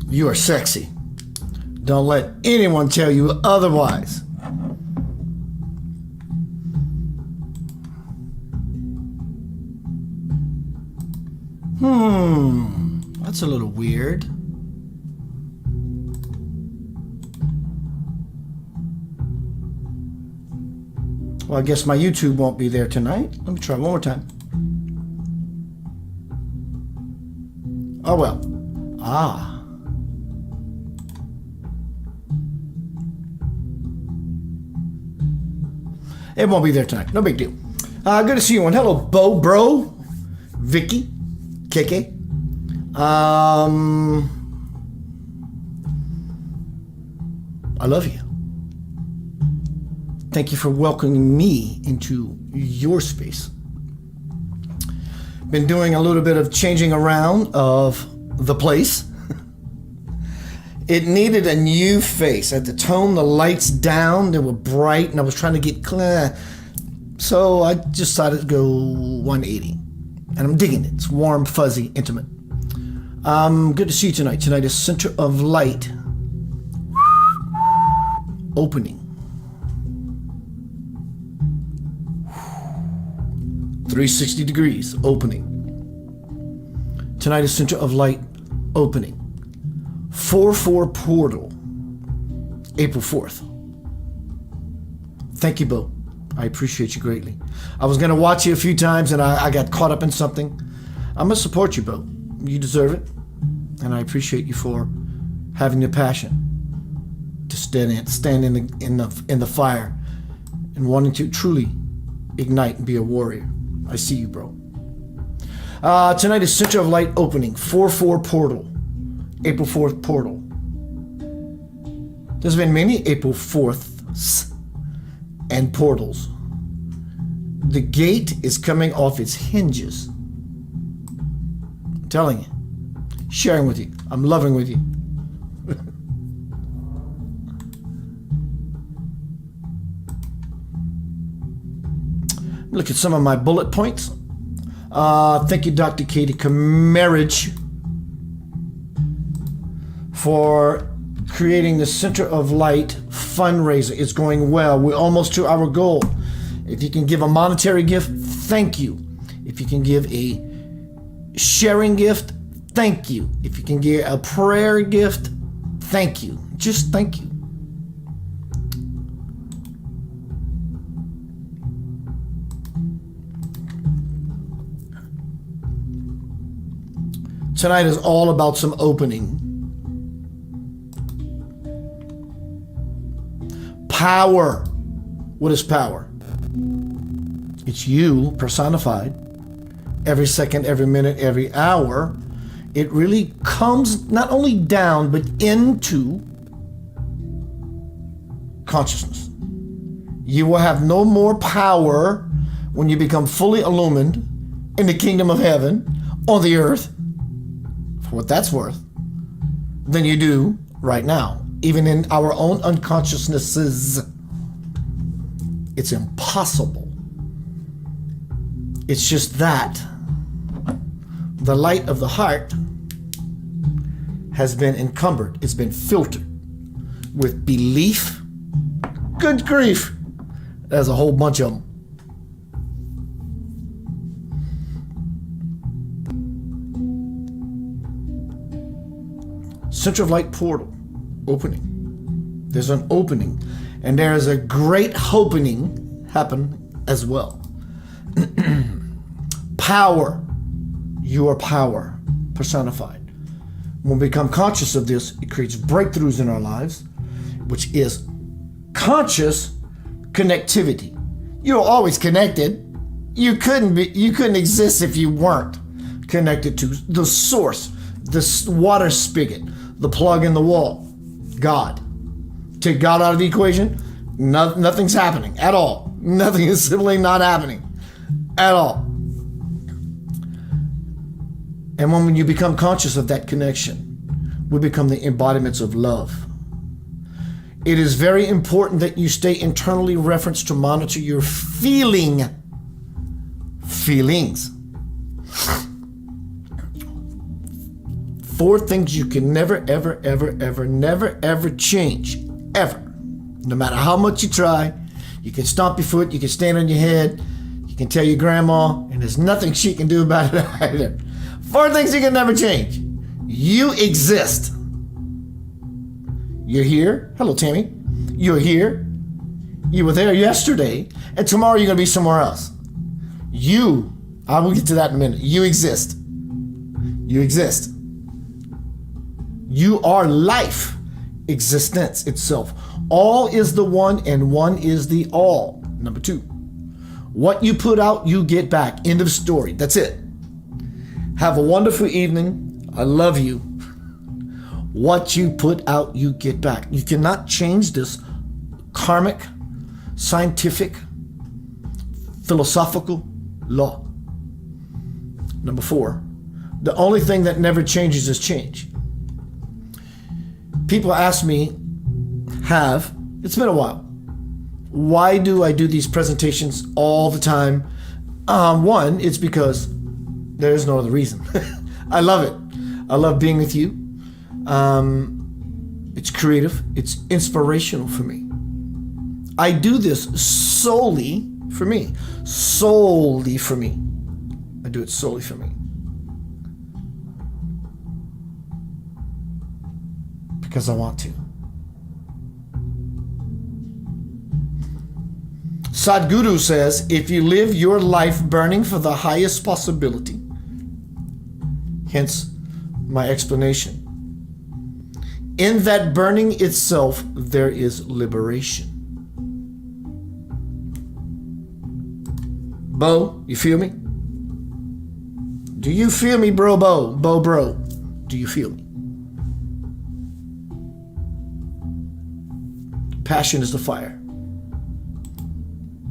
You are sexy. Don't let anyone tell you otherwise. That's a little weird. Well, I guess my YouTube won't be there tonight. Let me try one more time. Oh well. It won't be there tonight. No big deal. Good to see you. And hello, Bo, Bro, Vicky, KK. I love you. Thank you for welcoming me into your space. Been doing a little bit of changing around of the place. It needed a new face. I had to tone the lights down. They were bright and I was trying to get clear. So I just decided to go 180. And I'm digging it. It's warm, fuzzy, intimate. Good to see you tonight. Tonight is Center of Light. Opening. 360 degrees. Opening. Tonight is Center of Light. Opening. 4/4 portal, April 4th. Thank you, Bo. I appreciate you greatly. I was going to watch you a few times and I got caught up in something. I'm going to support you, Bo. You deserve it. And I appreciate you for having the passion to stand in the fire and wanting to truly ignite and be a warrior. I see you, bro. Tonight is Center of Light opening, 4/4 portal. April 4th portal. There's been many April 4ths and portals. The gate is coming off its hinges. I'm telling you. Sharing with you. I'm loving with you. Look at some of my bullet points. Thank you, Dr. Katie Marriage, for creating the Center of Light fundraiser. It's going well. We're almost to our goal. If you can give a monetary gift, thank you. If you can give a sharing gift, thank you. If you can give a prayer gift, thank you. Just thank you. Tonight is all about some opening. Power. What is power? It's you personified. Every second, every minute, every hour. it really comes not only down, but into consciousness. You will have no more power when you become fully illumined in the kingdom of heaven on the earth, for what that's worth, than you do right now. Even in our own unconsciousnesses, it's impossible. It's just that the light of the heart has been encumbered. It's been filtered with belief. Good grief. There's a whole bunch of them. Center of Light portal opening. There's an opening, and there is a great hopening happen as well. Power. You are power personified. When we become conscious of this, it creates breakthroughs in our lives, which is conscious connectivity. You're always connected. You couldn't exist if you weren't connected to the source, the water spigot, the plug in the wall, God. Take God out of the equation, nothing's happening at all. Nothing is simply not happening at all. And when you become conscious of that connection, we become the embodiments of love. It is very important that you stay internally referenced to monitor your feelings. 4 things you can never, ever, ever, ever, never, ever change. Ever. No matter how much you try, you can stomp your foot, you can stand on your head, you can tell your grandma, and there's nothing she can do about it either. 4 things you can never change. You exist. You're here. Hello, Tammy. You're here. You were there yesterday, and tomorrow you're going to be somewhere else. I will get to that in a minute. You exist. You exist. You are life, existence itself. All is the one, and one is the all. Number 2, what you put out, you get back. End of story. That's it. Have a wonderful evening. I love you. What you put out, you get back. You cannot change this karmic, scientific, philosophical law. Number 4, the only thing that never changes is change. People ask me, it's been a while, why do I do these presentations all the time? 1, it's because there is no other reason. I love it. I love being with you. It's creative. It's inspirational for me. I do this solely for me. Solely for me. I do it solely for me. Because I want to. Sadhguru says, if you live your life burning for the highest possibility, hence my explanation, in that burning itself, there is liberation. Bo, you feel me? Do you feel me, bro? Bro, do you feel me? Passion is the fire.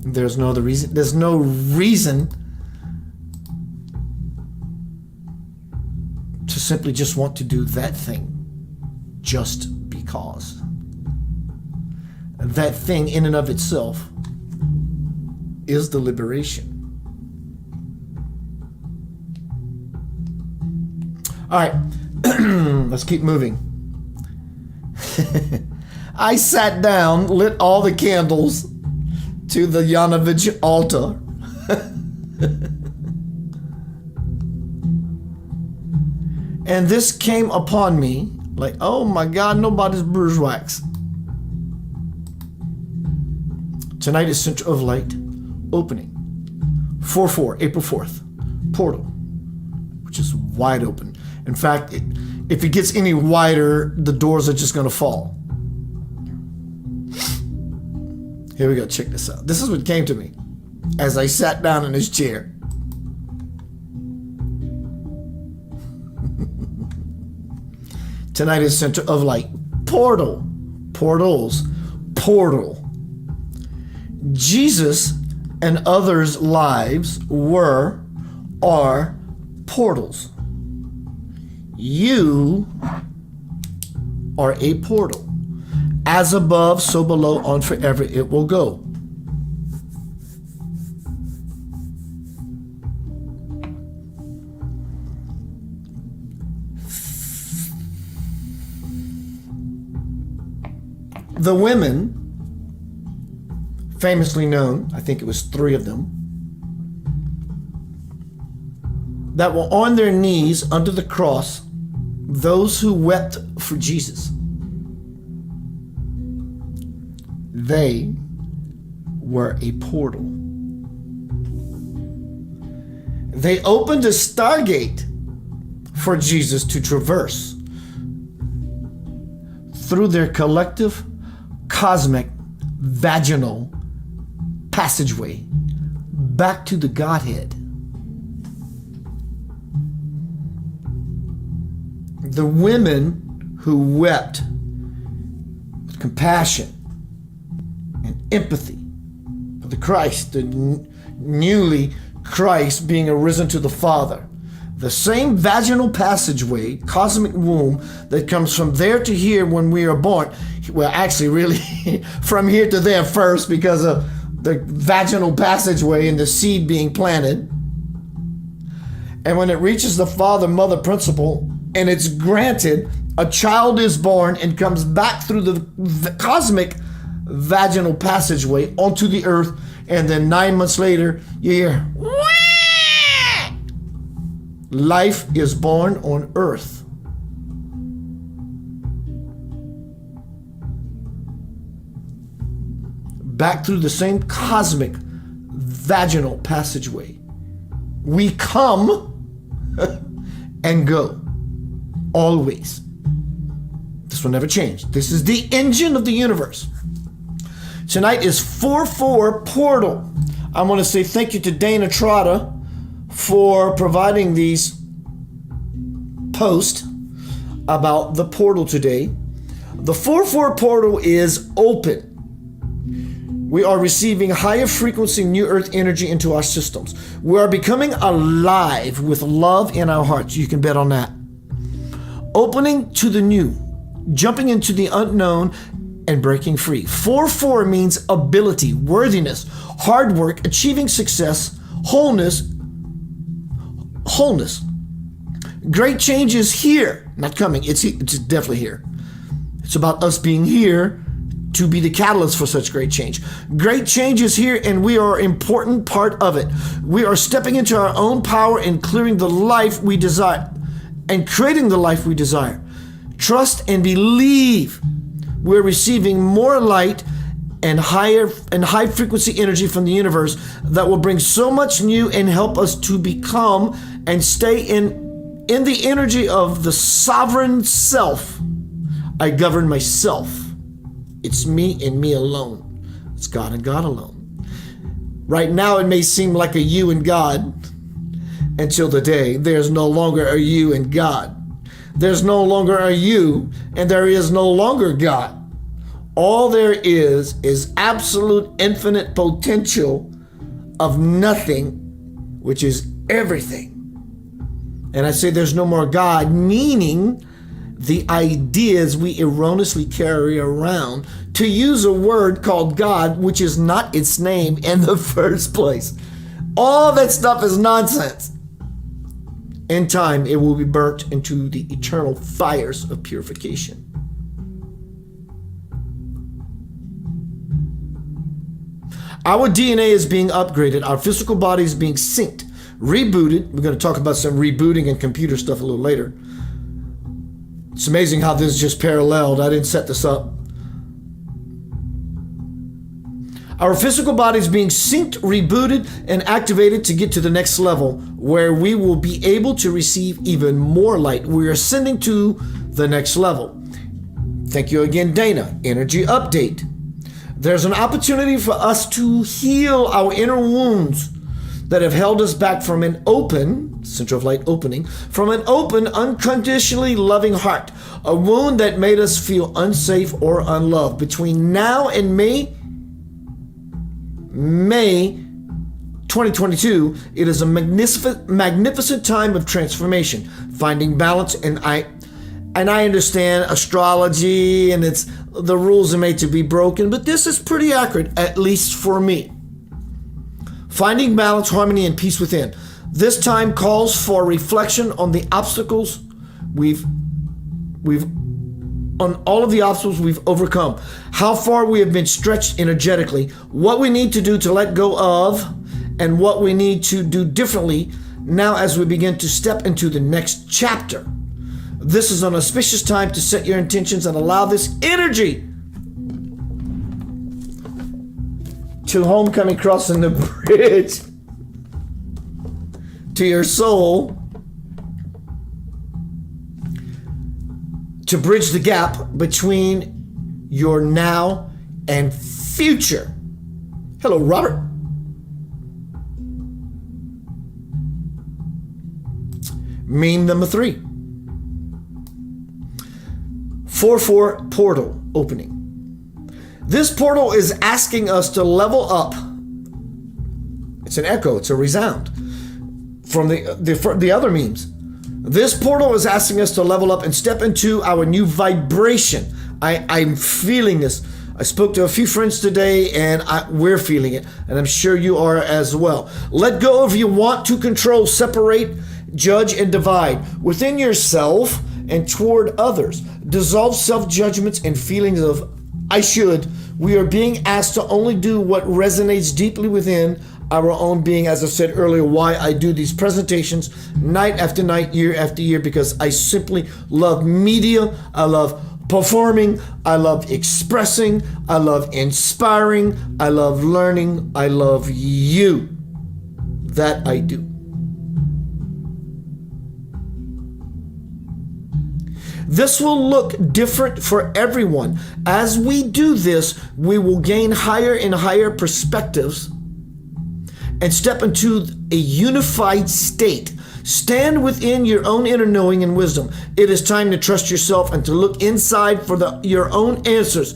There's no other reason. There's no reason to simply just want to do that thing just because. That thing in and of itself is the liberation. All right, let's keep moving. I sat down, lit all the candles to the Yanovich altar. And this came upon me like, oh my God, nobody's bourgeois. Tonight is Center of Light opening. 4/4, April 4th. Portal, which is wide open. In fact, if it gets any wider, the doors are just going to fall. Here we go. Check this out. This is what came to me as I sat down in this chair. Tonight is center of light. Portal. Portals. Portal. Jesus and others' lives are portals. You are a portal. As above, so below, on forever it will go. The women, famously known, I think it was 3 of them, that were on their knees under the cross, those who wept for Jesus, they were a portal. They opened a stargate for Jesus to traverse through their collective cosmic vaginal passageway back to the Godhead. The women who wept with compassion and empathy for the Christ, the newly Christ being arisen to the Father. The same vaginal passageway, cosmic womb that comes from there to here when we are born. Well, actually, really, from here to there first because of the vaginal passageway and the seed being planted. And when it reaches the father-mother principle and it's granted, a child is born and comes back through the cosmic vaginal passageway onto the earth. And then 9 months later, you hear, Wah! Life is born on earth. Back through the same cosmic vaginal passageway. We come and go. Always. This will never change. This is the engine of the universe. Tonight is 4-4 portal. I want to say thank you to Dana Trotta for providing these posts about the portal today. The 4-4 portal is open. We are receiving higher frequency new earth energy into our systems. We are becoming alive with love in our hearts. You can bet on that. Opening to the new, jumping into the unknown, and breaking free. 4-4 means ability, worthiness, hard work, achieving success, wholeness. Great change is here, not coming. It's definitely here. It's about us being here to be the catalyst for such great change. Great change is here, and we are an important part of it. We are stepping into our own power and clearing the life we desire and creating the life we desire. Trust and believe. We're receiving more light and high frequency energy from the universe that will bring so much new and help us to become and stay in the energy of the sovereign self. I govern myself. It's me and me alone. It's God and God alone. Right now it may seem like a you and God until the day there's no longer a you and God. There's no longer a you, and there is no longer God. All there is absolute infinite potential of nothing, which is everything. And I say there's no more God, meaning the ideas we erroneously carry around, to use a word called God, which is not its name in the first place. All that stuff is nonsense. In time, it will be burnt into the eternal fires of purification. Our DNA is being upgraded. Our physical body is being synced, rebooted. We're going to talk about some rebooting and computer stuff a little later. It's amazing how this is just paralleled. I didn't set this up. Our physical body is being synced, rebooted, and activated to get to the next level where we will be able to receive even more light. We are ascending to the next level. Thank you again, Dana. Energy update. There's an opportunity for us to heal our inner wounds, that have held us back from an open, center of light opening, from an open, unconditionally loving heart. A wound that made us feel unsafe or unloved. Between now and May 2022, it is a magnificent time of transformation, finding balance, and I understand astrology and the rules are made to be broken, but this is pretty accurate, at least for me. Finding balance, harmony, and peace within. This time calls for reflection on the obstacles on all of the obstacles we've overcome, how far we have been stretched energetically, what we need to do to let go of, and what we need to do differently now as we begin to step into the next chapter. This is an auspicious time to set your intentions and allow this energy to homecoming crossing the bridge to your soul to bridge the gap between your now and future. Hello, Robert. Meme number 3. 4-4 portal opening. This portal is asking us to level up. It's an echo, it's a resound from the other memes. This portal is asking us to level up and step into our new vibration. I'm feeling this. I spoke to a few friends today and we're feeling it, and I'm sure you are as well. Let go of you want to control, separate, judge, and divide within yourself and toward others. Dissolve self-judgments and feelings of I should. We are being asked to only do what resonates deeply within our own being. As I said earlier, why I do these presentations night after night, year after year, because I simply love media. I love performing. I love expressing. I love inspiring. I love learning. I love you. That I do. This will look different for everyone. As we do this, we will gain higher and higher perspectives and step into a unified state. Stand within your own inner knowing and wisdom. It is time to trust yourself and to look inside for your own answers.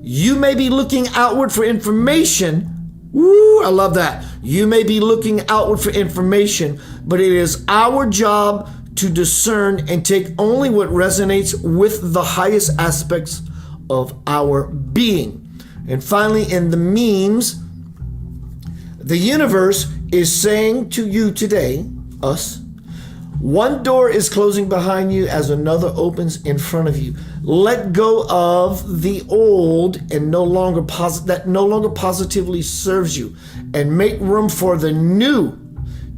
You may be looking outward for information. Woo, I love that. You may be looking outward for information, but it is our job to discern and take only what resonates with the highest aspects of our being. And finally, in the memes, the universe is saying to you today, us, one door is closing behind you as another opens in front of you. Let go of the old and no longer positively serves you, and make room for the new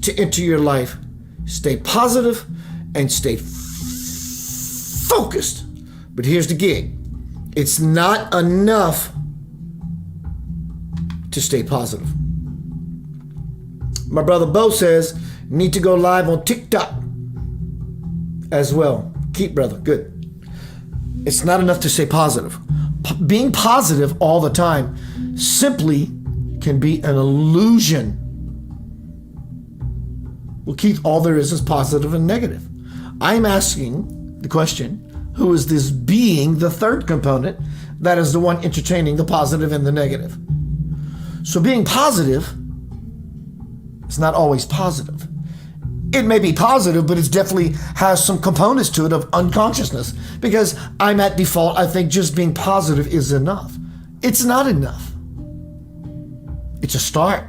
to enter your life. Stay positive and stay focused. But here's the gig. It's not enough to stay positive. My brother Bo says, need to go live on TikTok as well. Keep, brother. Good. It's not enough to stay positive. Being positive all the time simply can be an illusion. Well, Keith, all there is positive and negative. I'm asking the question, who is this being, the third component, that is the one entertaining the positive and the negative? So being positive is not always positive. It may be positive, but it definitely has some components to it of unconsciousness, because I'm at default, I think just being positive is enough. It's not enough. It's a start.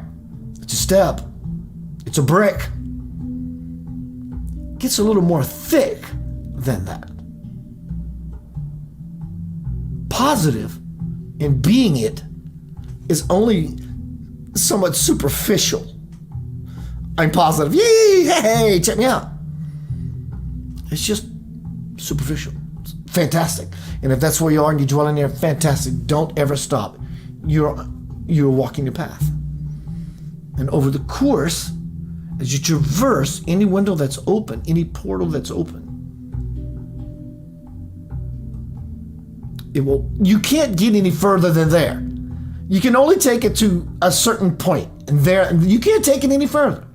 It's a step. It's a brick. Gets a little more thick than that. Positive in being it is only somewhat superficial. I'm positive. Yay, hey, check me out. It's just superficial. It's fantastic. And if that's where you are and you dwell in there, fantastic. Don't ever stop. You're walking the path. And over the course, as you traverse any window that's open, any portal that's open, you can't get any further than there. You can only take it to a certain point, And there, you can't take it any further.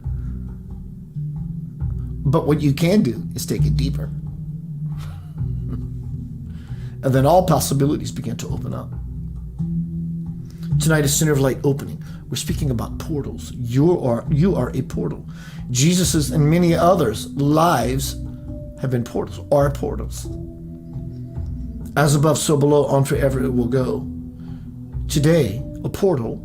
But what you can do is take it deeper. And then all possibilities begin to open up. Tonight is Center of Light opening. We're speaking about portals. You are a portal. Jesus's and many others' lives have been portals, are portals. As above, so below, on forever it will go. Today, a portal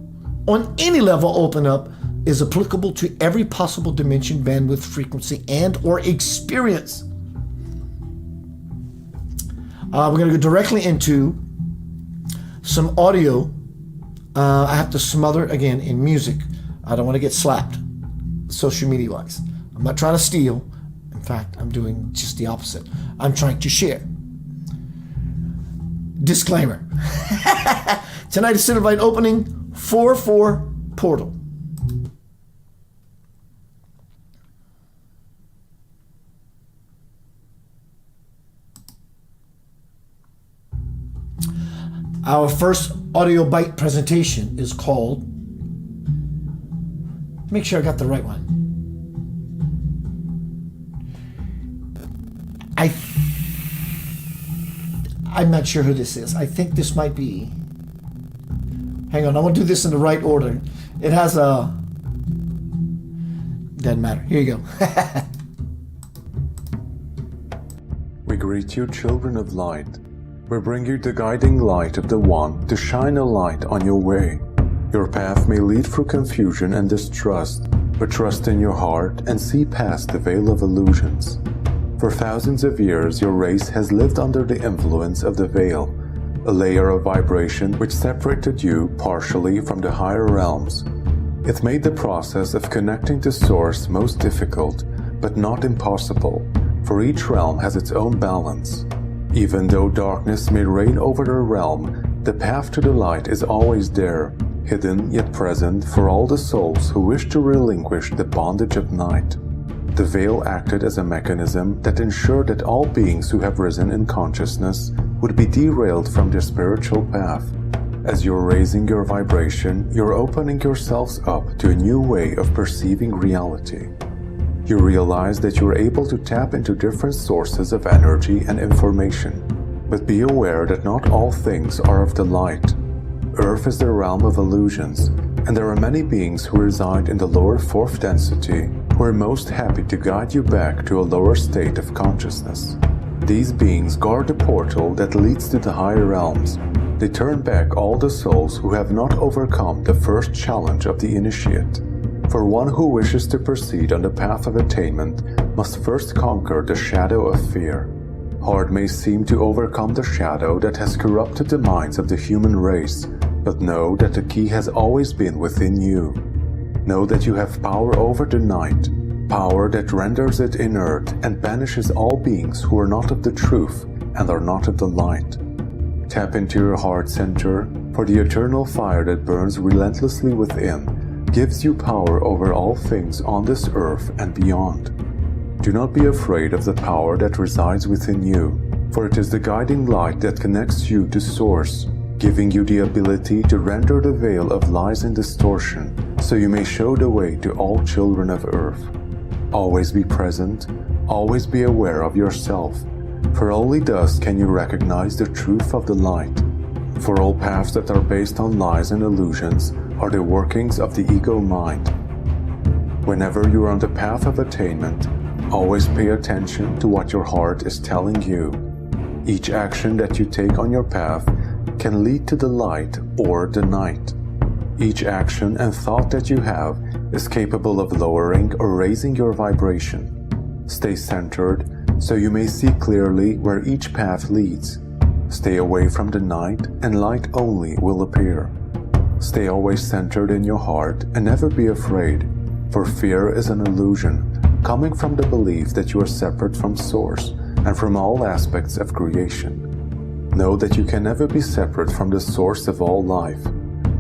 on any level open up is applicable to every possible dimension, bandwidth, frequency, and or experience. We're going to go directly into some audio. I have to smother again in music. I don't want to get slapped social media wise. I'm not trying to steal. In fact, I'm doing just the opposite. I'm trying to share. Disclaimer. Tonight is Center of Light opening 4-4 portal. Our first audio bite presentation is called, make sure I got the right one. I'm not sure who this is. I think this might be, hang on, I want to do this in the right order. It has a, doesn't matter. Here you go. We greet you, children of light. We bring you the guiding light of the One to shine a light on your way. Your path may lead through confusion and distrust, but trust in your heart and see past the veil of illusions. For thousands of years, your race has lived under the influence of the veil, a layer of vibration which separated you partially from the higher realms. It made the process of connecting to Source most difficult, but not impossible, for each realm has its own balance. Even though darkness may reign over the realm, the path to the light is always there, hidden yet present for all the souls who wish to relinquish the bondage of night. The veil acted as a mechanism that ensured that all beings who have risen in consciousness would be derailed from their spiritual path. As you're raising your vibration, you're opening yourselves up to a new way of perceiving reality. You realize that you are able to tap into different sources of energy and information, but be aware that not all things are of the light. Earth is the realm of illusions, and there are many beings who reside in the lower fourth density who are most happy to guide you back to a lower state of consciousness. These beings guard the portal that leads to the higher realms. They turn back all the souls who have not overcome the first challenge of the initiate. For one who wishes to proceed on the path of attainment must first conquer the shadow of fear. Hard may seem to overcome the shadow that has corrupted the minds of the human race, but know that the key has always been within you. Know that you have power over the night, power that renders it inert and banishes all beings who are not of the truth and are not of the light. Tap into your heart center, for the eternal fire that burns relentlessly within gives you power over all things on this earth and beyond. Do not be afraid of the power that resides within you, for it is the guiding light that connects you to Source, giving you the ability to render the veil of lies and distortion, so you may show the way to all children of Earth. Always be present, always be aware of yourself, for only thus can you recognize the truth of the light. For all paths that are based on lies and illusions are the workings of the ego mind. Whenever you are on the path of attainment, always pay attention to what your heart is telling you. Each action that you take on your path can lead to the light or the night. Each action and thought that you have is capable of lowering or raising your vibration. Stay centered so you may see clearly where each path leads. Stay away from the night and light only will appear. Stay always centered in your heart and never be afraid, for fear is an illusion, coming from the belief that you are separate from Source and from all aspects of creation. Know that you can never be separate from the source of all life,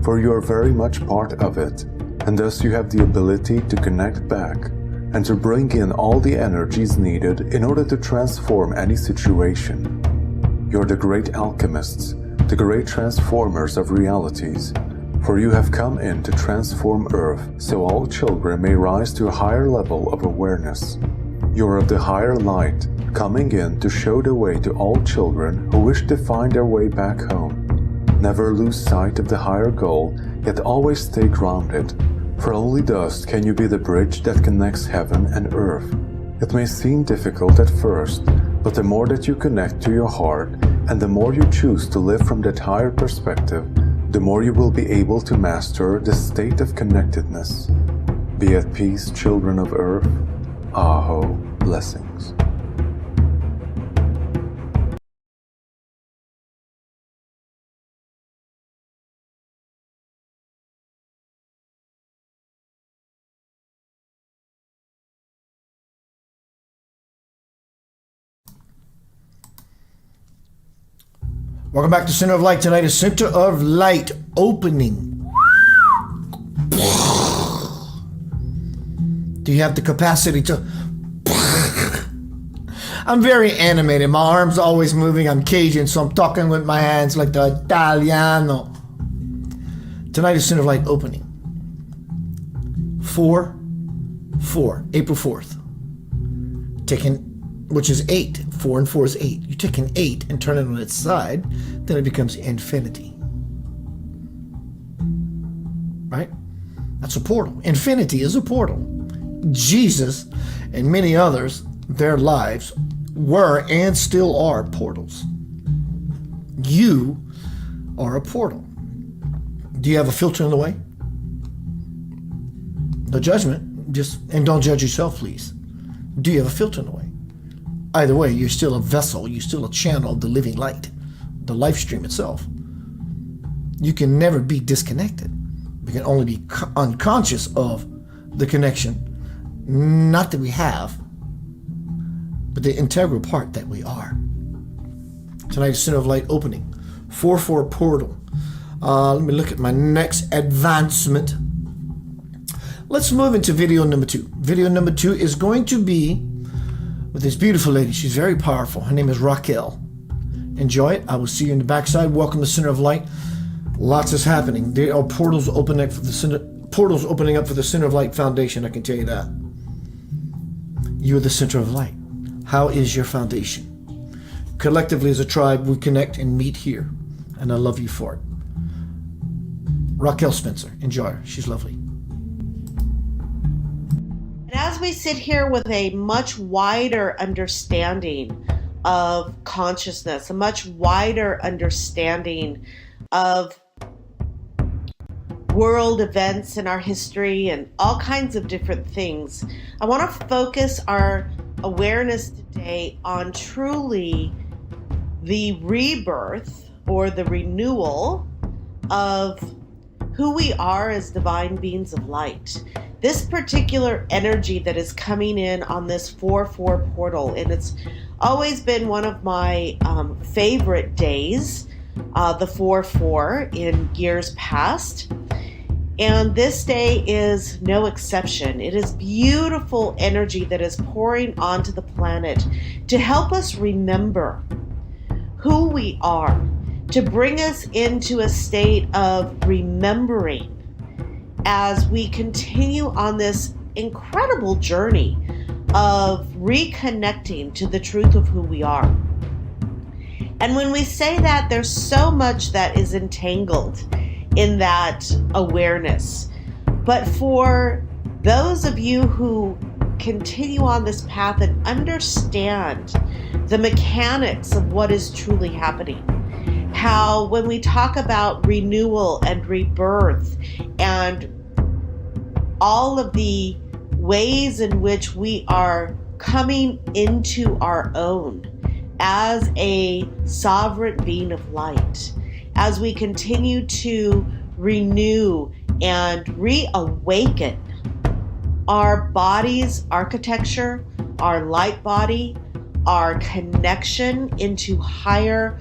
for you are very much part of it, and thus you have the ability to connect back and to bring in all the energies needed in order to transform any situation. You're the great alchemists, the great transformers of realities, For you have come in to transform Earth so all children may rise to a higher level of awareness. You are of the higher light, coming in to show the way to all children who wish to find their way back home. Never lose sight of the higher goal, yet always stay grounded, for only thus can you be the bridge that connects heaven and earth. It may seem difficult at first, but the more that you connect to your heart, and the more you choose to live from that higher perspective, the more you will be able to master the state of connectedness. Be at peace, children of earth. Aho, blessings. Welcome back to Center of Light. Tonight is Center of Light opening. Do you have the capacity to... I'm very animated. My arms are always moving. I'm Cajun, so I'm talking with my hands like the Italiano. Tonight is Center of Light opening. 4/4, April 4th. Taking... which is 8. 4 and 4 is 8. You take an 8 and turn it on its side, then it becomes infinity. Right? That's a portal. Infinity is a portal. Jesus and many others, their lives were and still are portals. You are a portal. Do you have a filter in the way? No judgment. And don't judge yourself, please. Do you have a filter in the way? Either way, you're still a vessel. You're still a channel of the living light, the life stream itself. You can never be disconnected. We can only be unconscious of the connection, not that we have, but the integral part that we are. Tonight's Center of Light opening, 4/4 portal. Let me look at my next advancement. Let's move into video number 2. Video number 2 is going to be with this beautiful lady. She's very powerful. Her name is Raquel. Enjoy it. I will see you in the backside. Welcome to Center of Light. Lots is happening. There are portals opening up for the Center of Light Foundation. I can tell you that. You are the Center of Light. How is your foundation? Collectively as a tribe, we connect and meet here, and I love you for it. Raquel Spencer. Enjoy her. She's lovely. As we sit here with a much wider understanding of consciousness, a much wider understanding of world events in our history and all kinds of different things, I want to focus our awareness today on truly the rebirth or the renewal of who we are as divine beings of light. This particular energy that is coming in on this 4/4 portal, and it's always been one of my favorite days, the 4/4 in years past. And this day is no exception. It is beautiful energy that is pouring onto the planet to help us remember who we are, to bring us into a state of remembering as we continue on this incredible journey of reconnecting to the truth of who we are. And when we say that, there's so much that is entangled in that awareness. But for those of you who continue on this path and understand the mechanics of what is truly happening, how when we talk about renewal and rebirth and all of the ways in which we are coming into our own as a sovereign being of light, as we continue to renew and reawaken our body's architecture, our light body, our connection into higher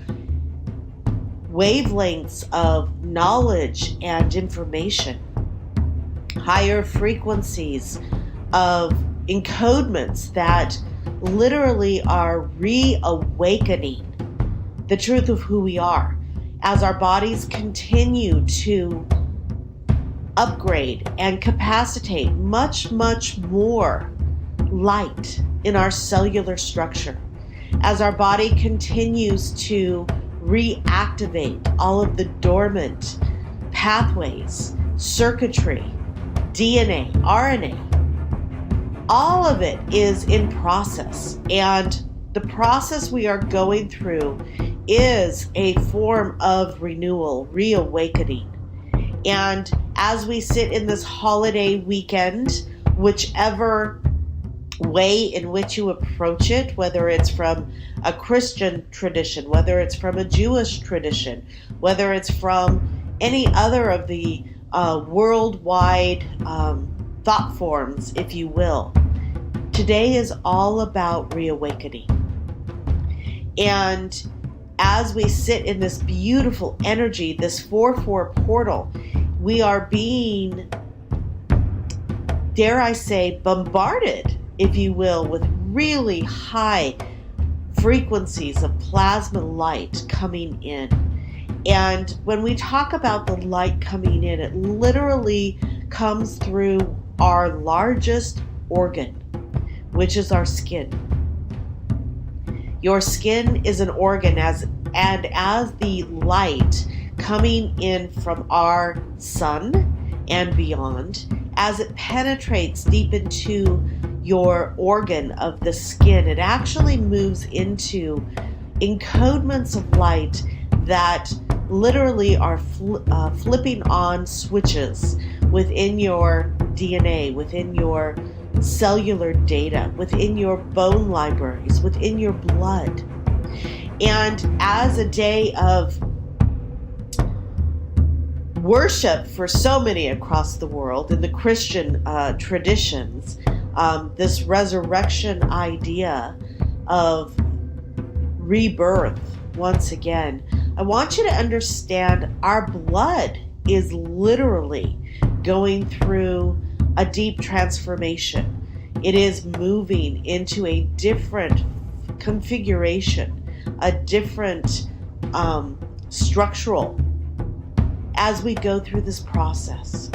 wavelengths of knowledge and information, higher frequencies of encodements that literally are reawakening the truth of who we are. As our bodies continue to upgrade and capacitate much, much more light in our cellular structure as our body continues to reactivate all of the dormant pathways, circuitry, DNA, RNA. All of it is in process, and the process we are going through is a form of renewal, reawakening. And as we sit in this holiday weekend, whichever way in which you approach it, whether it's from a Christian tradition, whether it's from a Jewish tradition, whether it's from any other of the worldwide thought forms, if you will, today is all about reawakening. And as we sit in this beautiful energy, this 4-4 portal, we are being, dare I say, bombarded, if you will, with really high frequencies of plasma light coming in. And when we talk about the light coming in, it literally comes through our largest organ, which is our skin. Your skin is an organ, as the light coming in from our sun and beyond, as it penetrates deep into your organ of the skin, it actually moves into encodements of light that literally are flipping on switches within your DNA, within your cellular data, within your bone libraries, within your blood. And as a day of worship for so many across the world in the Christian traditions, this resurrection idea of rebirth, once again, I want you to understand our blood is literally going through a deep transformation. It is moving into a different configuration, a different structural as we go through this process.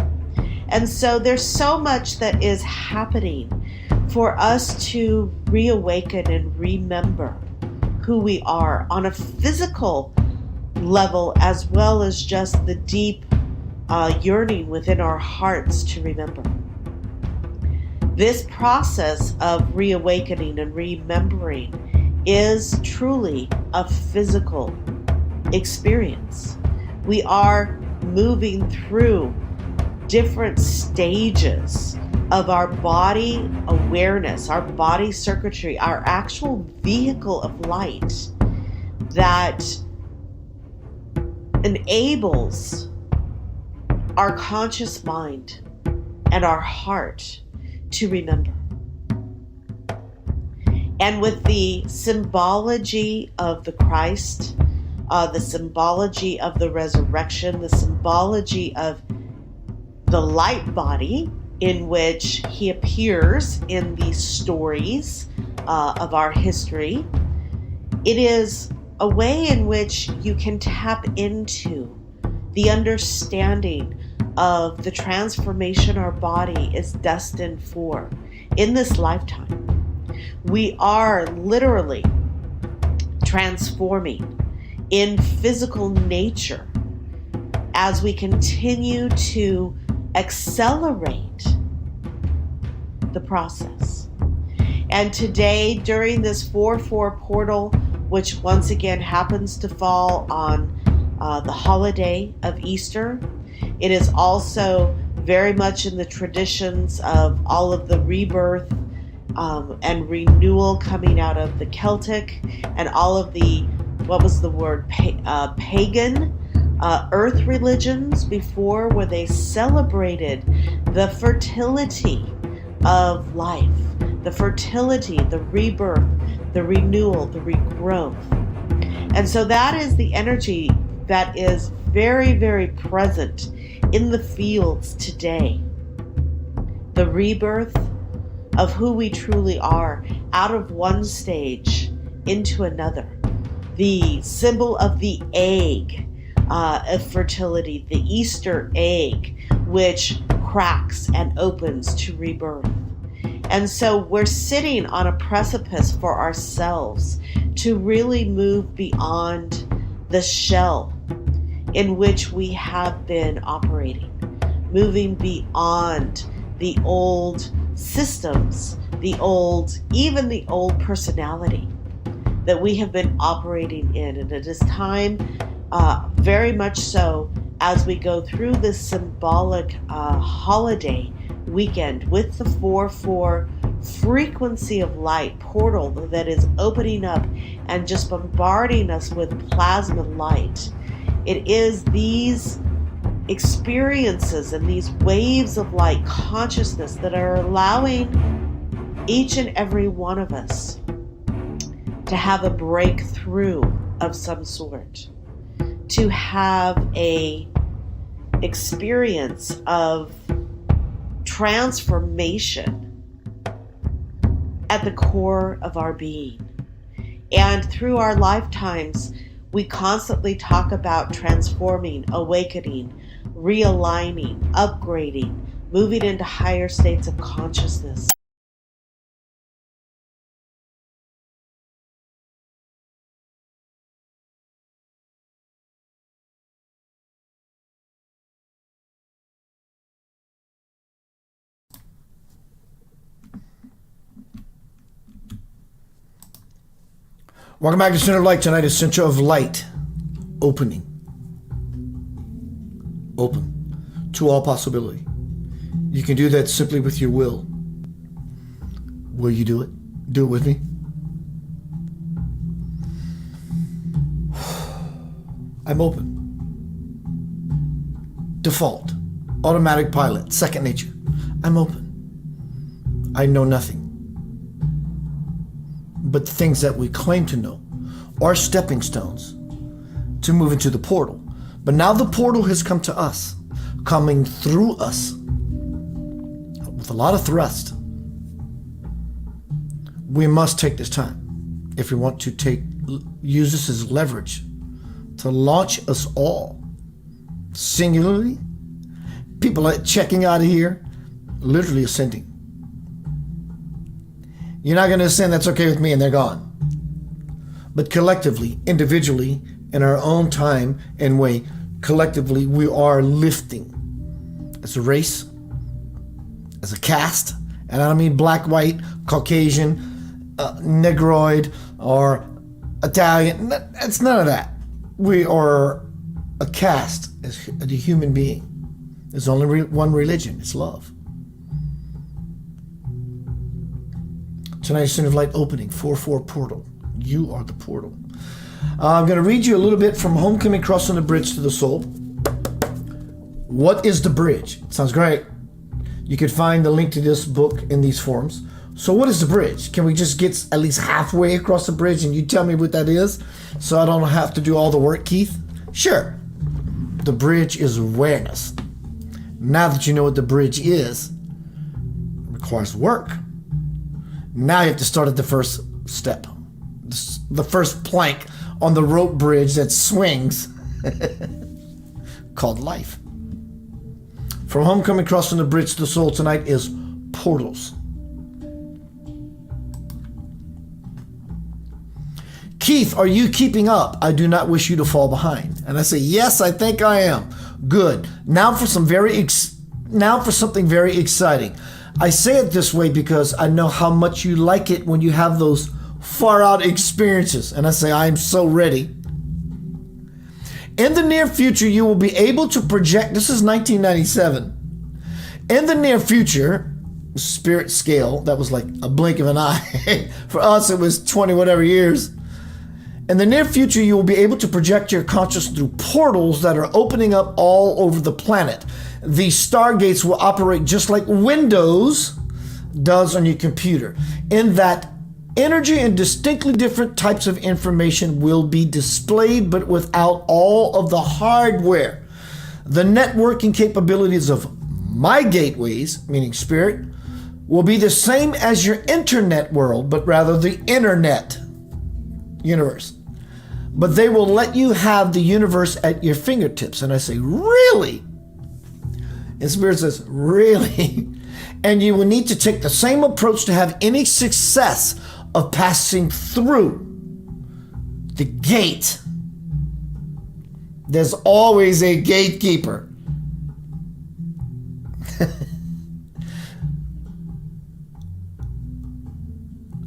And so there's so much that is happening for us to reawaken and remember who we are on a physical level, as well as just the deep yearning within our hearts to remember. This process of reawakening and remembering is truly a physical experience. We are moving through different stages of our body awareness, our body circuitry, our actual vehicle of light that enables our conscious mind and our heart to remember. And with the symbology of the Christ, the symbology of the resurrection, the symbology of the light body in which he appears in the stories of our history, it is a way in which you can tap into the understanding of the transformation our body is destined for in this lifetime. We are literally transforming in physical nature as we continue to accelerate the process. And today, during this 4-4 portal, which once again happens to fall on the holiday of Easter, it is also very much in the traditions of all of the rebirth and renewal coming out of the Celtic and all of the, what was the word, pagan earth religions before, where they celebrated the fertility of life, the fertility, the rebirth, the renewal, the regrowth. And so that is the energy that is very, very present in the fields today. The rebirth of who we truly are out of one stage into another. The symbol of the egg of fertility, the Easter egg, which cracks and opens to rebirth. And so we're sitting on a precipice for ourselves to really move beyond the shell in which we have been operating, moving beyond the old systems, even the old personality that we have been operating in. And it is time, very much so, as we go through this symbolic holiday weekend with the 4-4 frequency of light portal that is opening up and just bombarding us with plasma light. It is these experiences and these waves of light consciousness that are allowing each and every one of us to have a breakthrough of some sort, to have a experience of transformation at the core of our being. And through our lifetimes, we constantly talk about transforming, awakening, realigning, upgrading, moving into higher states of consciousness. Welcome back to Center of Light. Tonight is Center of Light opening. Open to all possibility. You can do that simply with your will. Will you do it? Do it with me. I'm open. Default. Automatic pilot. Second nature. I'm open. I know nothing. But the things that we claim to know are stepping stones to move into the portal. But now the portal has come to us, coming through us with a lot of thrust. We must take this time if we want to use this as leverage to launch us all singularly. People are checking out of here, literally ascending. You're not going to ascend, that's okay with me, and they're gone. But collectively, individually, in our own time and way, collectively, we are lifting. As a race, as a caste, and I don't mean black, white, Caucasian, Negroid, or Italian. It's none of that. We are a caste as a human being. There's only one religion, it's love. Tonight's Center of Light opening, 4-4 portal. You are the portal. I'm going to read you a little bit from Homecoming Crossing the Bridge to the Soul. What is the bridge? Sounds great. You could find the link to this book in these forums. So what is the bridge? Can we just get at least halfway across the bridge and you tell me what that is so I don't have to do all the work, Keith? Sure. The bridge is awareness. Now that you know what the bridge is, it requires work. Now you have to start at the first step, the first plank on the rope bridge that swings, called life. From Homecoming Crossing the Bridge to the Soul tonight is portals. Keith, are you keeping up? I do not wish you to fall behind. And I say, yes, I think I am. Good. Now for something very exciting. I say it this way because I know how much you like it when you have those far out experiences. And I say, I am so ready. In the near future, you will be able to project, this is 1997. In the near future, spirit scale, that was like a blink of an eye. For us, it was 20 whatever years. In the near future, you will be able to project your consciousness through portals that are opening up all over the planet. These stargates will operate just like Windows does on your computer, in that energy and distinctly different types of information will be displayed, but without all of the hardware. The networking capabilities of my gateways, meaning spirit, will be the same as your internet world, but rather the internet universe. But they will let you have the universe at your fingertips. And I say, really? And Spirit says, really? And you will need to take the same approach to have any success of passing through the gate. There's always a gatekeeper.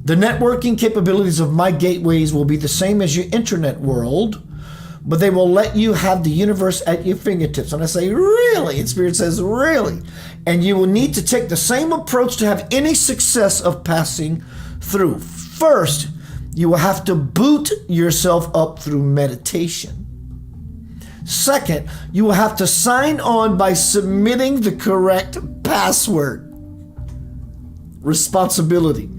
The networking capabilities of my gateways will be the same as your internet world, but they will let you have the universe at your fingertips. And I say, really? And Spirit says, really? And you will need to take the same approach to have any success of passing through. First, you will have to boot yourself up through meditation. Second, you will have to sign on by submitting the correct password. Responsibility.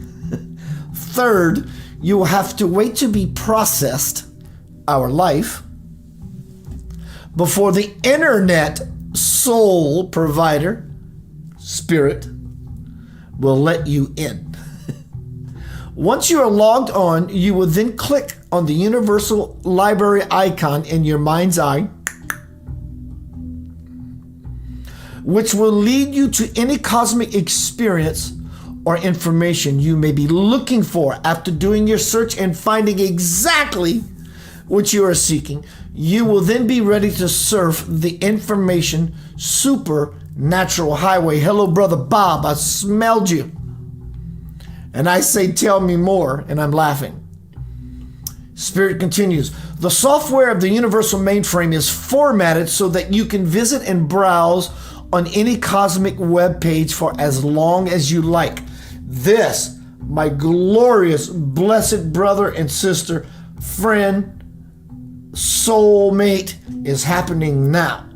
Third, you will have to wait to be processed, our life, before the Innernet Soul Provider, Spirit, will let you in. Once you are logged on, you will then click on the Universal Library icon in your mind's eye, which will lead you to any cosmic experience or information you may be looking for. After doing your search and finding exactly what you are seeking, you will then be ready to surf the information supernatural highway. Hello, Brother Bob, I smelled you. And I say, tell me more, and I'm laughing. Spirit continues, the software of the universal mainframe is formatted so that you can visit and browse on any cosmic web page for as long as you like. This, my glorious, blessed brother and sister, friend, soulmate, is happening now.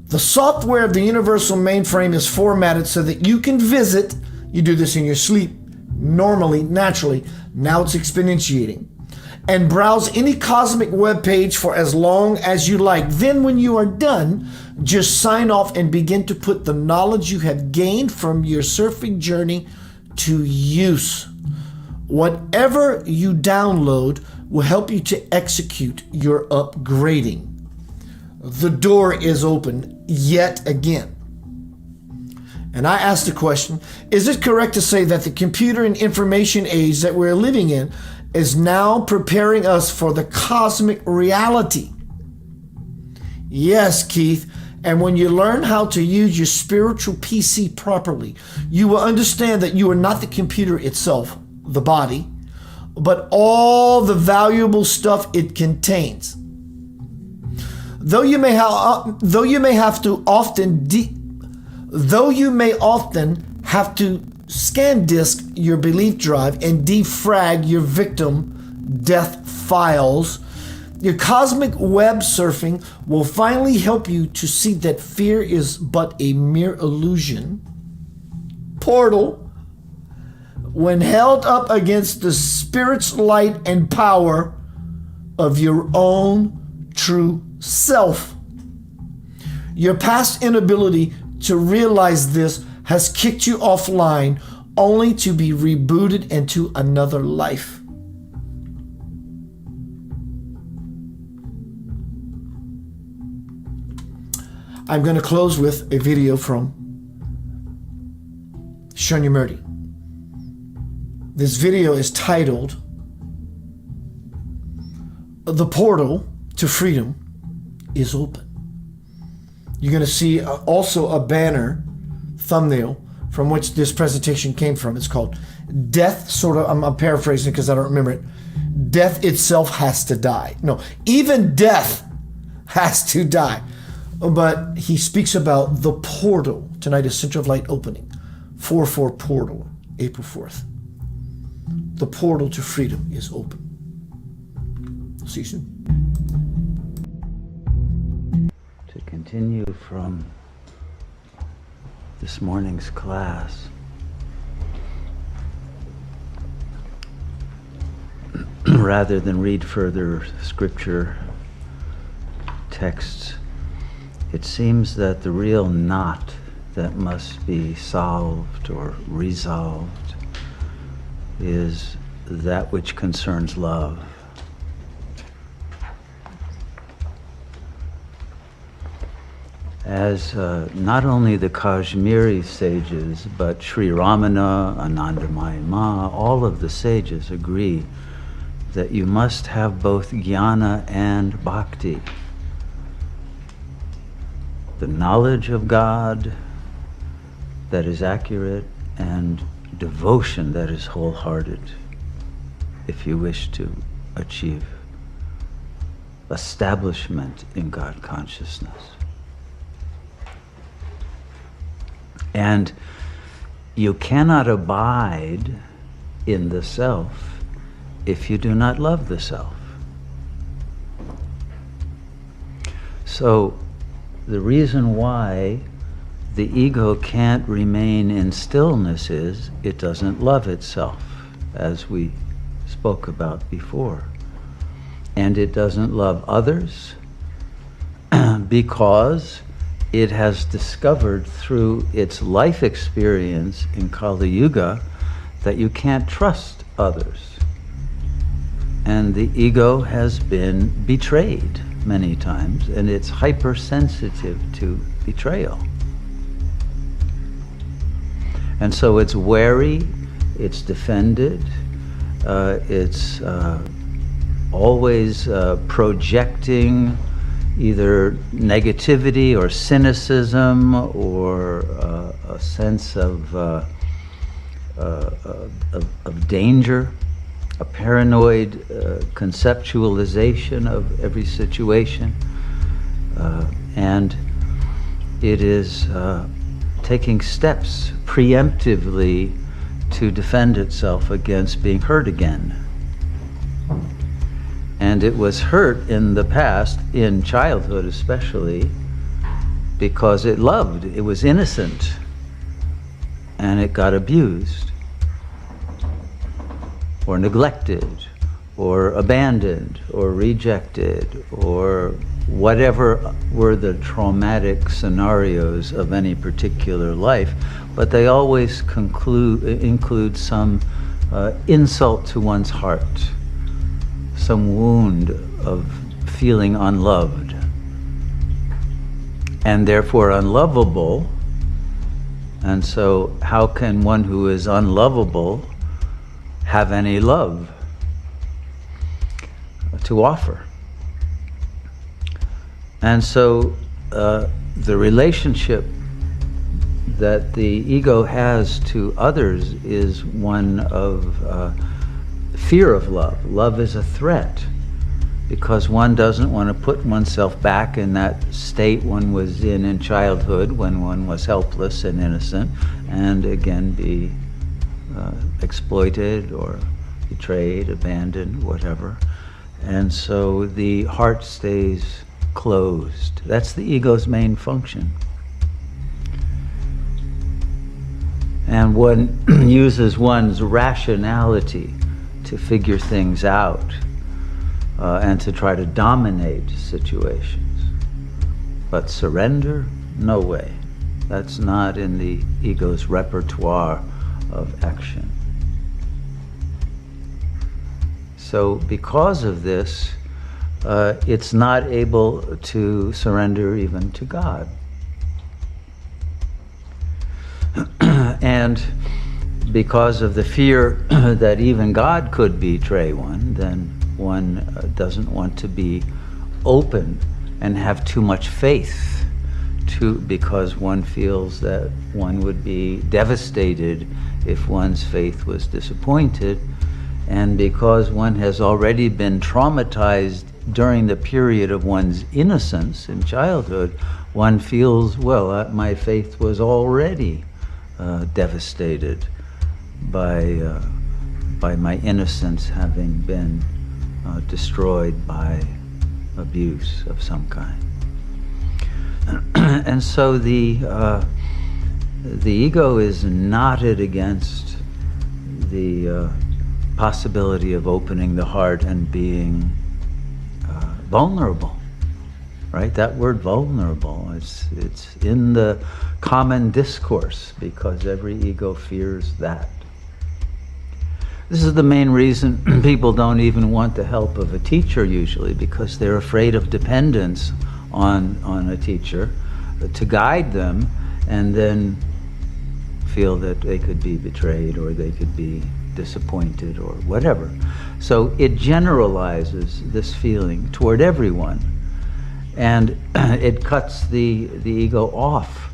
The software of the universal mainframe is formatted so that you can visit, you do this in your sleep, normally, naturally, now it's exponentiating, and browse any cosmic web page for as long as you like. Then when you are done, just sign off and begin to put the knowledge you have gained from your surfing journey to use. Whatever you download will help you to execute your upgrading. The door is open yet again. And I asked the question, is it correct to say that the computer and information age that we're living in is now preparing us for the cosmic reality? Yes, Keith. And when you learn how to use your spiritual PC properly, you will understand that you are not the computer itself, the body, but all the valuable stuff it contains. Though you may often have to scan disk your belief drive and defrag your victim death files, your cosmic web surfing will finally help you to see that fear is but a mere illusion. Portal, when held up against the spirit's light and power of your own true self. Your past inability to realize this has kicked you offline only to be rebooted into another life. I'm going to close with a video from Shunya Murti. This video is titled, "The Portal to Freedom is Open." You're going to see also a banner thumbnail from which this presentation came from. It's called Death, I'm paraphrasing because I don't remember it. Death itself has to die. No, even death has to die. But he speaks about the portal. Tonight is Center of Light opening. 4/4 portal, April 4th. The portal to freedom is open. See you soon. To continue from this morning's class, rather than read further scripture texts, it seems that the real knot that must be solved or resolved is that which concerns love. as not only the Kashmiri sages, but Sri Ramana, Anandamayi Ma, all of the sages agree that you must have both jnana and bhakti. The knowledge of God that is accurate and devotion that is wholehearted if you wish to achieve establishment in God consciousness. And you cannot abide in the self if you do not love the self. So the reason why the ego can't remain in stillness is it doesn't love itself, as we spoke about before. And it doesn't love others because it has discovered through its life experience in Kali Yuga that you can't trust others. And the ego has been betrayed many times, and it's hypersensitive to betrayal. And so it's wary, it's defended, it's always projecting either negativity or cynicism or a sense of danger, a paranoid conceptualization of every situation, and it is taking steps preemptively to defend itself against being hurt again. And it was hurt in the past, in childhood especially, because it loved, it was innocent, and it got abused, or neglected, or abandoned, or rejected, or whatever were the traumatic scenarios of any particular life, but they always include some insult to one's heart, some wound of feeling unloved, and therefore unlovable. And so how can one who is unlovable have any love to offer? And so the relationship that the ego has to others is one of fear of love. Love is a threat because one doesn't want to put oneself back in that state one was in childhood when one was helpless and innocent, and again be exploited or betrayed, abandoned, whatever. And so the heart stays closed. That's the ego's main function. And one uses one's rationality to figure things out and to try to dominate situations. But surrender? No way. That's not in the ego's repertoire of action. So because of this, it's not able to surrender even to God. And because of the fear that even God could betray one, then one doesn't want to be open and have too much faith, because one feels that one would be devastated if one's faith was disappointed. And because one has already been traumatized during the period of one's innocence in childhood, one feels, well, my faith was already devastated by my innocence having been destroyed by abuse of some kind. And so the ego is knotted against the possibility of opening the heart and being vulnerable, right? That word vulnerable, it's in the common discourse because every ego fears that. This is the main reason people don't even want the help of a teacher usually, because they're afraid of dependence on a teacher, to guide them, and then feel that they could be betrayed or they could be disappointed or whatever. So it generalizes this feeling toward everyone, and it cuts the ego off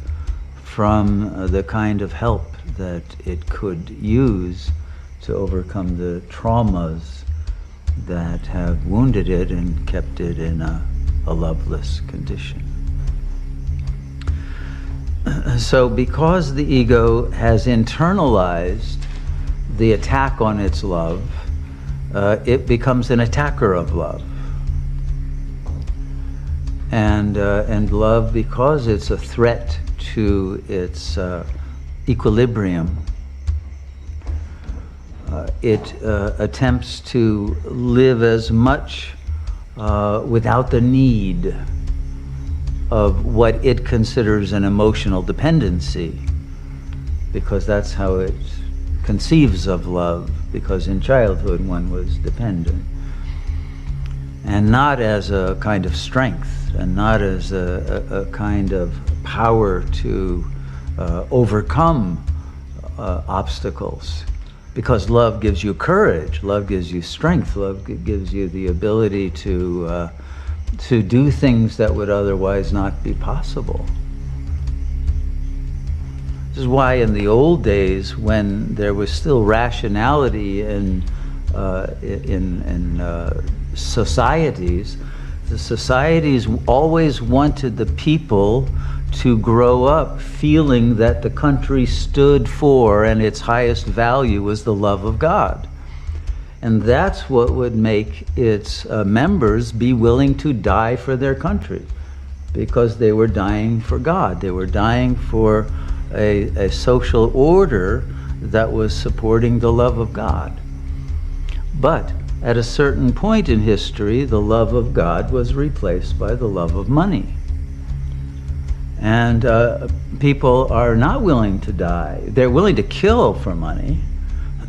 from the kind of help that it could use to overcome the traumas that have wounded it and kept it in a loveless condition. So because the ego has internalized the attack on its love, it becomes an attacker of love. And love, because it's a threat to its equilibrium, it attempts to live as much without the need of what it considers an emotional dependency, because that's how it conceives of love, because in childhood one was dependent, and not as a kind of strength, and not as a kind of power to overcome obstacles. Because love gives you courage, love gives you strength, love gives you the ability to do things that would otherwise not be possible. This is why in the old days, when there was still rationality in societies, the societies always wanted the people to grow up feeling that the country stood for, and its highest value was the love of God. And that's what would make its members be willing to die for their country, because they were dying for God. They were dying for a social order that was supporting the love of God. But at a certain point in history, the love of God was replaced by the love of money. And people are not willing to die. They're willing to kill for money,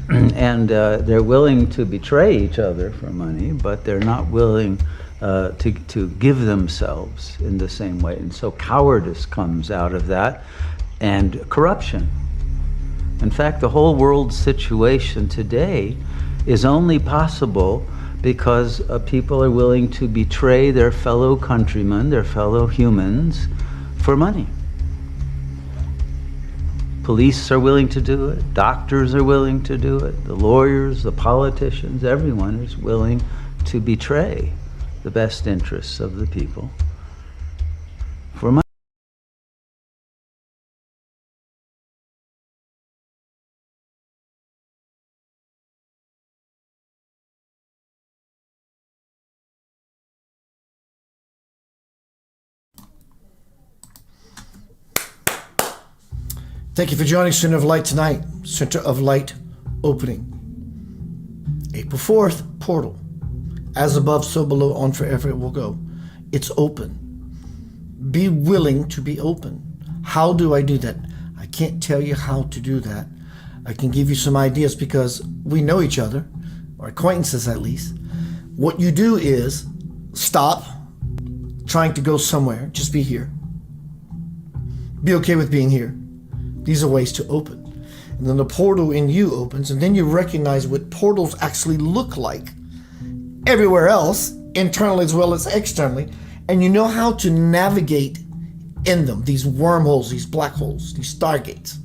and they're willing to betray each other for money, but they're not willing to give themselves in the same way. And so cowardice comes out of that, and corruption. In fact, the whole world situation today is only possible because people are willing to betray their fellow countrymen, their fellow humans, for money. Police are willing to do it, doctors are willing to do it, the lawyers, the politicians, everyone is willing to betray the best interests of the people for money. Thank you for joining Center of Light tonight. Center of Light opening. April 4th, portal. As above, so below, on forever it will go. It's open. Be willing to be open. How do I do that? I can't tell you how to do that. I can give you some ideas because we know each other, or acquaintances at least. What you do is stop trying to go somewhere. Just be here. Be okay with being here. These are ways to open. And then the portal in you opens, and then you recognize what portals actually look like everywhere else, internally as well as externally, and you know how to navigate in them, these wormholes, these black holes, these stargates.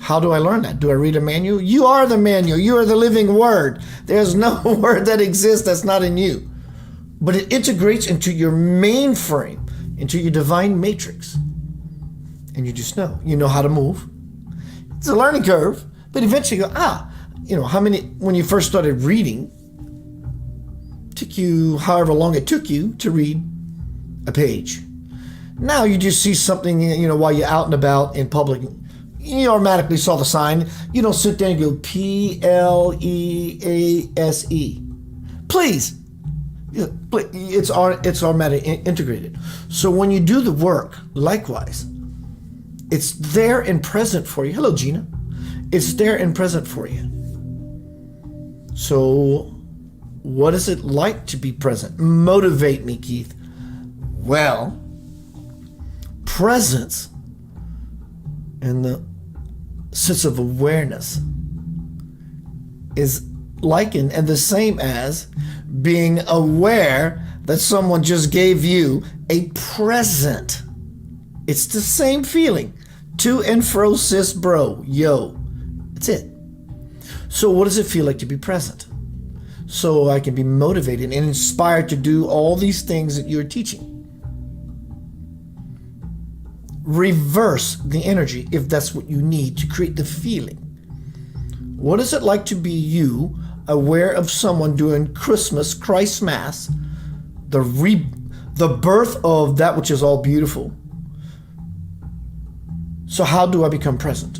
How do I learn that? Do I read a manual? You are the manual. You are the living word. There's no word that exists that's not in you. But it integrates into your mainframe, into your divine matrix. And you just know. You know how to move. It's a learning curve, but eventually you go, how many, when you first started reading, took you however long it took you to read a page. Now you just see something, while you're out and about in public, you automatically saw the sign. You don't sit there and go, Please. Please. It's automatically integrated. So when you do the work, likewise, it's there and present for you. Hello, Gina. It's there and present for you. So what is it like to be present? Motivate me, Keith. Well, presence and the sense of awareness is likened and the same as being aware that someone just gave you a present. It's the same feeling. To and fro, sis, bro, yo. That's it. So what does it feel like to be present? So I can be motivated and inspired to do all these things that you're teaching. Reverse the energy if that's what you need to create the feeling. What is it like to be you, aware of someone doing Christmas, Christ Mass, the birth of that which is all beautiful? So how do I become present?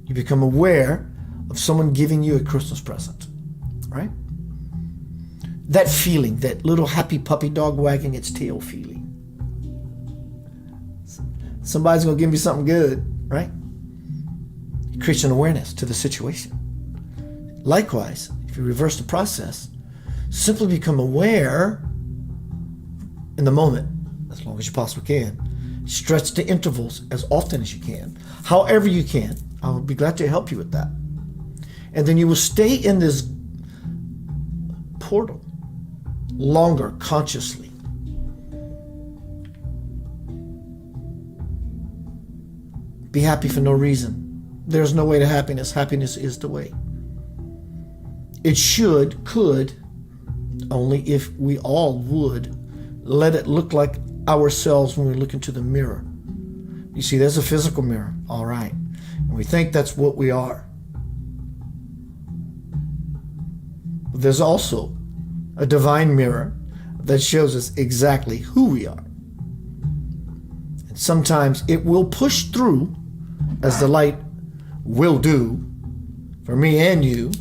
You become aware of someone giving you a Christmas present, right? That feeling, that little happy puppy dog wagging its tail feeling. Somebody's going to give me something good, right? It creates an awareness to the situation. Likewise, if you reverse the process, simply become aware in the moment, as long as you possibly can. Stretch the intervals as often as you can, however you can. I will be glad to help you with that. And then you will stay in this portal longer consciously. Be happy for no reason. There's no way to happiness. Happiness is the way. It could, only if we all would let it look like ourselves when we look into the mirror. You see, there's a physical mirror, all right. And we think that's what we are. But there's also a divine mirror that shows us exactly who we are. And sometimes it will push through, as the light will do for me and you,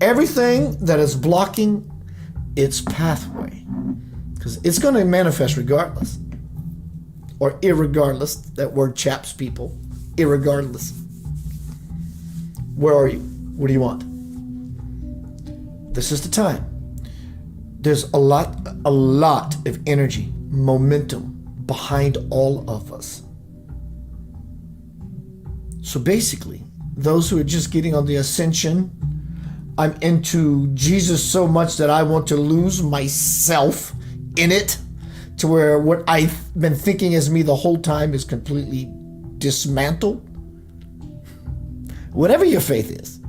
everything that is blocking its pathway, because it's going to manifest regardless, or irregardless. That word chaps people. Irregardless. Where are you? What do you want? This is the time. There's a lot of energy, momentum behind all of us. So basically, those who are just getting on the ascension, I'm into Jesus so much that I want to lose myself in it, to where what I've been thinking is me the whole time is completely dismantled. Whatever your faith is,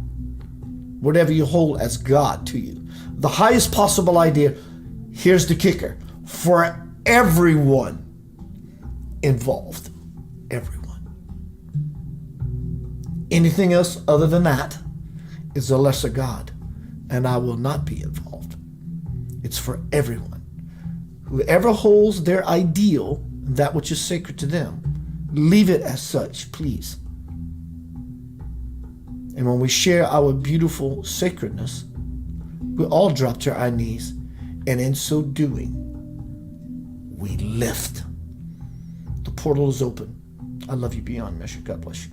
whatever you hold as God to you, the highest possible idea, here's the kicker, for everyone involved, everyone. Anything else other than that is a lesser God, and I will not be involved. It's for everyone. Whoever holds their ideal, that which is sacred to them, leave it as such, please. And when we share our beautiful sacredness, we all drop to our knees, and in so doing, we lift. The portal is open. I love you beyond measure. God bless you.